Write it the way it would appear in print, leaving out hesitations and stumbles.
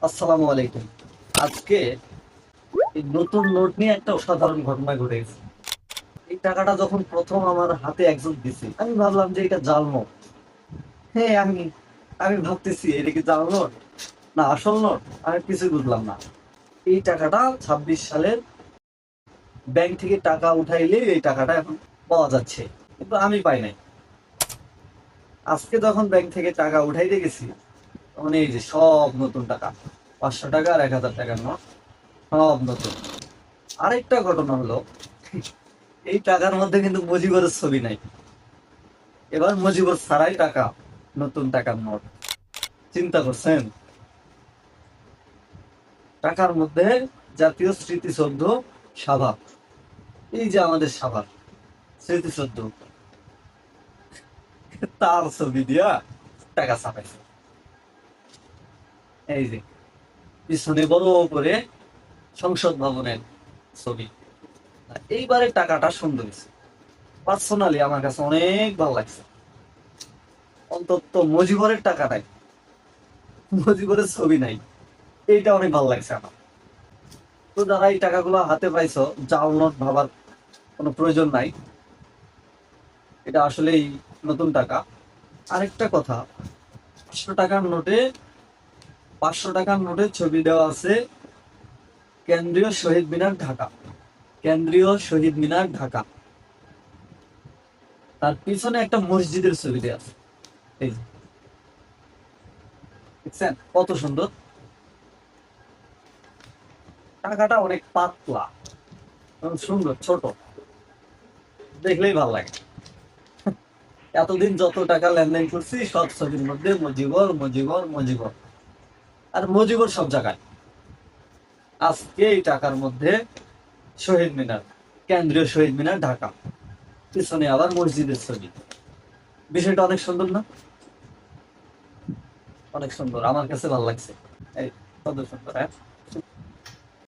আসসালামু আলাইকুম। আজকে এই নতুন নোট নিয়ে একটা অসাধারণ ঘটনা ঘটে গেছে। এই টাকাটা যখন প্রথম আমার হাতে একজন দিছে, আমি ভাবলাম যে এটা জাল নোট। হ্যাঁ, আমি আমি ভাবতেছি এটা কি জাল নোট না আসল নোট, আমি কিছুই বুঝলাম না। এই টাকাটা 26 সালের ব্যাংক থেকে টাকা উঠাইলে এই টাকাটা এখন পাওয়া যাচ্ছে, কিন্তু আমি পাই নাই। আজকে যখন ব্যাংক থেকে টাকা উঠাইতে গেছি, তখন এই যে সব নতুন টাকা, 500 টাকা আর 1000 টাকার নোট, সব নতুন। আরেকটা ঘটনা হলো, এই টাকার মধ্যে কিন্তু মুজিবের ছবি নাই। এবার মুজিবুর ছাড়াই টাকা, নতুন টাকার নোট। চিন্তা করছেন? টাকার মধ্যে জাতীয় স্মৃতিসৌধ, সাভা, এই যে আমাদের সাভার স্মৃতিসৌধ, তার ছবি দিয়া টাকা ছাপাইছে। এই যে পিছনে বড় করে সংসদ ভবনের ছবি। এইবারে টাকাটা সুন্দর হয়েছে। পার্সোনালি আমার কাছে অনেক ভালো লাগছে। অন্তত মুজিবরের টাকা নাই, মুজিবরের ছবি নাই, এইটা অনেক ভালো লাগছে আমার। তো যারা এই টাকাগুলো হাতে পাইছো, জাল নোট ভাবার কোনো প্রয়োজন নাই, এটা আসলেই নতুন টাকা। আরেকটা কথা, 500 টাকার নোটে 500 টাকার নোটে ছবি দেওয়া আছে কেন্দ্রীয় শহীদ মিনার, ঢাকা। কেন্দ্রীয় শহীদ মিনার, ঢাকা। তার পিছনে একটা মসজিদের ছবি দেওয়া আছে। এই যে, দেখছেন কত সুন্দর? টাকাটা অনেক পাতলা এবং সুন্দর, ছোট, দেখলেই ভালো লাগে। এতদিন যত টাকা লেনদেন করছি সব ছবির মধ্যে মুজিবর মুজিবর মুজিবর, আর মুজিবর সব জায়গায়। আজকে এই টাকার মধ্যে শহীদ মিনার, কেন্দ্রীয় শহীদ মিনার, ঢাকা। পিছনে আবার মসজিদের ছবি। বিষয়টা অনেক সুন্দর না? অনেক সুন্দর, আমার কাছে ভালো লাগছে। এই কত সুন্দর, হ্যাঁ।